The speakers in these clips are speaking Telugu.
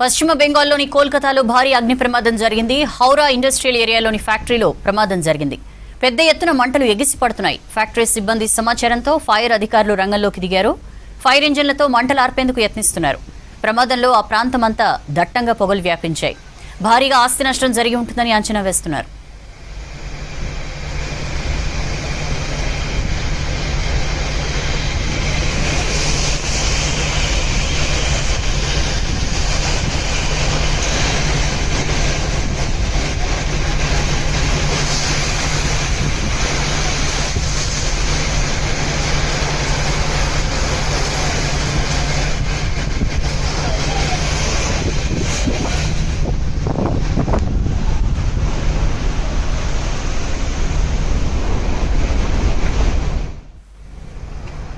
పశ్చిమ బెంగాల్లోని కోల్కతాలో భారీ అగ్ని ప్రమాదం జరిగింది. హౌరా ఇండస్ట్రియల్ ఏరియాలోని ఫ్యాక్టరీలో ప్రమాదం జరిగింది. పెద్ద ఎత్తున మంటలు ఎగిసిపడుతున్నాయి. ఫ్యాక్టరీ సిబ్బంది సమాచారంతో ఫైర్ అధికారులు రంగంలోకి దిగారు. ఫైర్ ఇంజిన్లతో మంటలు ఆర్పేందుకు యత్నిస్తున్నారు. ప్రమాదంలో ఆ ప్రాంతమంతా దట్టంగా పొగలు వ్యాపించాయి. భారీగా ఆస్తి నష్టం జరిగి ఉంటుందని అంచనా వేస్తున్నారు.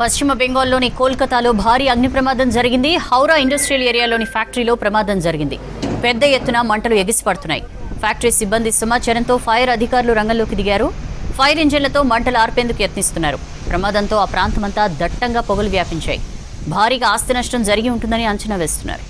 పశ్చిమ బెంగాల్లోని కోల్కతాలో భారీ అగ్ని ప్రమాదం జరిగింది. హౌరా ఇండస్ట్రియల్ ఏరియాలోని ఫ్యాక్టరీలో ప్రమాదం జరిగింది. పెద్ద ఎత్తున మంటలు ఎగిసిపడుతున్నాయి. ఫ్యాక్టరీ సిబ్బంది సమాచారంతో ఫైర్ అధికారులు రంగంలోకి దిగారు. ఫైర్ ఇంజిన్లతో మంటలు ఆర్పేందుకు యత్నిస్తున్నారు. ప్రమాదంతో ఆ ప్రాంతమంతా దట్టంగా పొగలు వ్యాపించాయి. భారీగా ఆస్తి నష్టం జరిగి ఉంటుందని అంచనా వేస్తున్నారు.